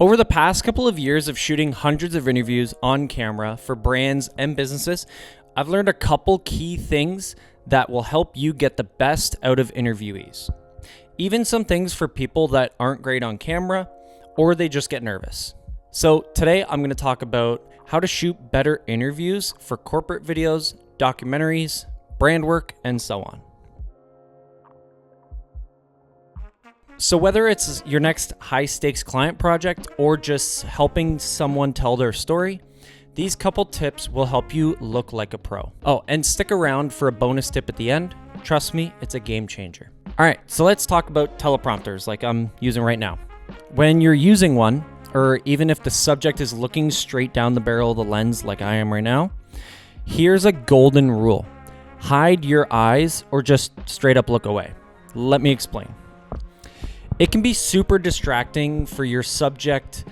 Over the past couple of years of shooting hundreds of interviews on camera for brands and businesses, I've learned a couple key things that will help you get the best out of interviewees. Even some things for people that aren't great on camera or they just get nervous. So today I'm going to talk about how to shoot better interviews for corporate videos, documentaries, brand work, and so on. So whether it's your next high-stakes client project or just helping someone tell their story, these couple tips will help you look like a pro. Oh, and stick around for a bonus tip at the end. Trust me, it's a game changer. All right, so let's talk about teleprompters like I'm using right now. When you're using one, or even if the subject is looking straight down the barrel of the lens like I am right now, here's a golden rule. Hide your eyes or just straight up look away. Let me explain. It can be super distracting for your subject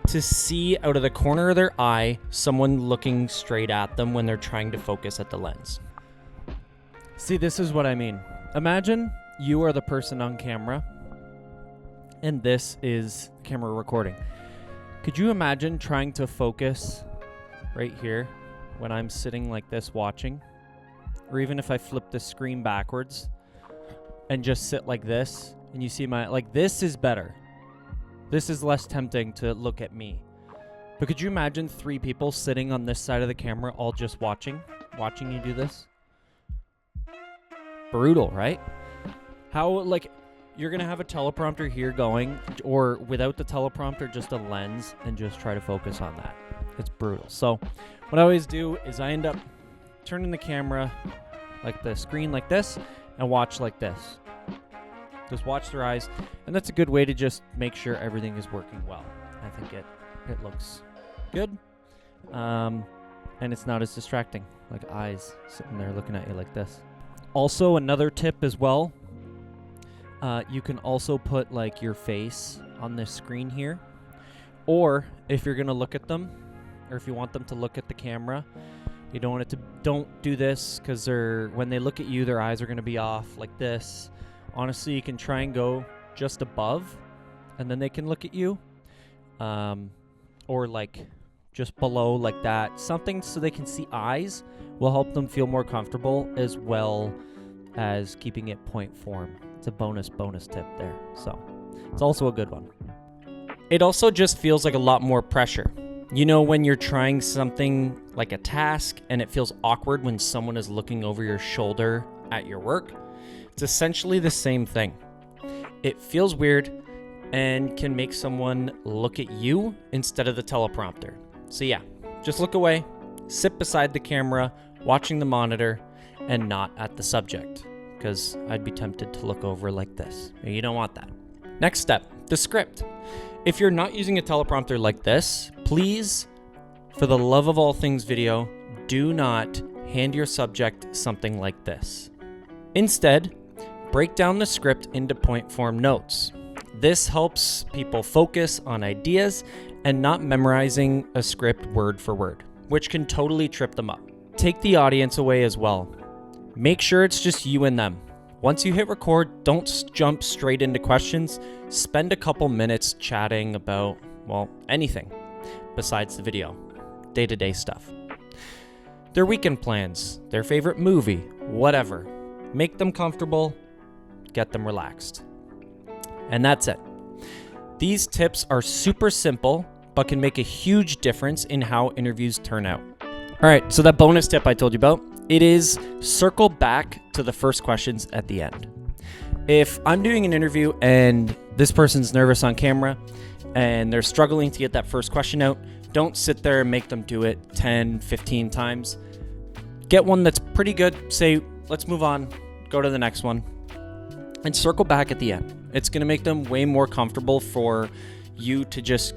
to see out of the corner of their eye someone looking straight at them when they're trying to focus at the lens. See, this is what I mean. Imagine you are the person on camera and this is camera recording. Could you imagine trying to focus right here when I'm sitting like this watching? Or even if I flip the screen backwards and just sit like this and you see this is better. This is less tempting to look at me. But could you imagine 3 people sitting on this side of the camera all just watching you do this? Brutal, right? How, you're going to have a teleprompter here going, or without the teleprompter, just a lens, and just try to focus on that. It's brutal. So what I always do is I end up turning the camera like the screen like this and watch like this. Just watch their eyes, and that's a good way to just make sure everything is working well. I think it looks good, and it's not as distracting, like eyes sitting there looking at you like this. Also, another tip as well, you can also put your face on this screen here, or if you're gonna look at them, or if you want them to look at the camera, you don't want it to. Don't do this because when they look at you, their eyes are gonna be off like this. Honestly, you can try and go just above, and then they can look at you, or just below like that. Something so they can see eyes will help them feel more comfortable, as well as keeping it point form. It's a bonus tip there. So it's also a good one. It also just feels like a lot more pressure. You know, when you're trying something like a task and it feels awkward when someone is looking over your shoulder at your work, it's essentially the same thing. It feels weird and can make someone look at you instead of the teleprompter. So yeah, just look away, sit beside the camera, watching the monitor, and not at the subject, because I'd be tempted to look over like this. You don't want that. Next step, the script. If you're not using a teleprompter like this, please, for the love of all things video, do not hand your subject something like this. Instead, break down the script into point form notes. This helps people focus on ideas and not memorizing a script word for word, which can totally trip them up. Take the audience away as well. Make sure it's just you and them. Once you hit record, don't jump straight into questions. Spend a couple minutes chatting about, anything besides the video, day-to-day stuff. Their weekend plans, their favorite movie, whatever. Make them comfortable, get them relaxed. And that's it. These tips are super simple, but can make a huge difference in how interviews turn out. All right, so that bonus tip I told you about, it is circle back to the first questions at the end. If I'm doing an interview and this person's nervous on camera and they're struggling to get that first question out, don't sit there and make them do it 10, 15 times. Get one that's pretty good. Say, let's move on, go to the next one, and circle back at the end. It's going to make them way more comfortable for you to just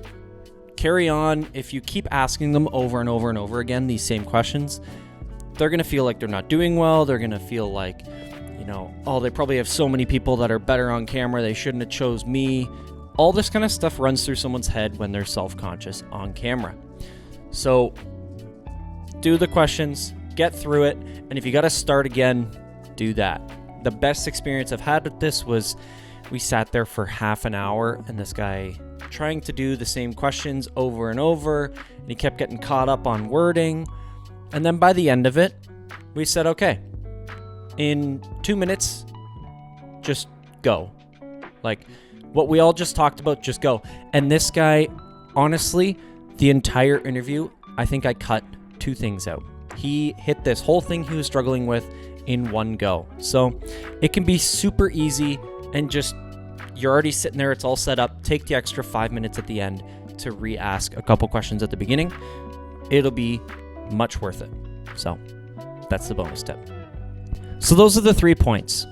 carry on. If you keep asking them over and over and over again these same questions, they're going to feel like they're not doing well. They're going to feel like, they probably have so many people that are better on camera. They shouldn't have chose me. All this kind of stuff runs through someone's head when they're self-conscious on camera. So do the questions, get through it, and if you got to start again, do that. The best experience I've had with this was we sat there for half an hour and this guy trying to do the same questions over and over, and he kept getting caught up on wording. And then by the end of it, we said, okay, in 2 minutes, just go. Like what we all just talked about, just go. And this guy, honestly, the entire interview, I think I cut 2 things out. He hit this whole thing he was struggling with in one go. So it can be super easy, and just, you're already sitting there, it's all set up. Take the extra 5 minutes at the end to re-ask a couple questions at the beginning. It'll be much worth it. So that's the bonus tip. So those are the 3 points.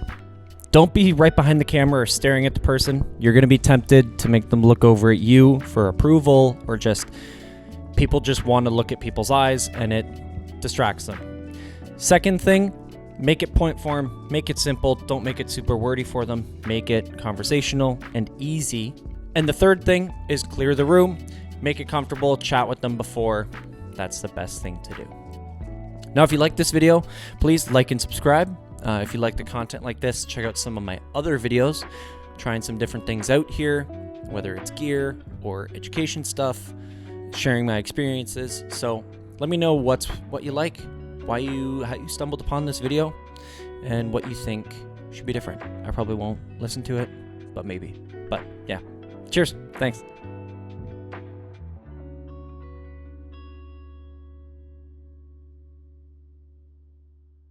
Don't be right behind the camera or staring at the person. You're going to be tempted to make them look over at you for approval, or just people just want to look at people's eyes and it distracts them. Second thing, make it point form, make it simple. Don't make it super wordy for them. Make it conversational and easy. And the third thing is clear the room, make it comfortable, chat with them before. That's the best thing to do. Now, if you like this video, please like and subscribe. If you like the content like this, check out some of my other videos, trying some different things out here, whether it's gear or education stuff, sharing my experiences. So let me know what you like, how you stumbled upon this video, and what you think should be different. I probably won't listen to it, but maybe. But yeah, cheers. Thanks.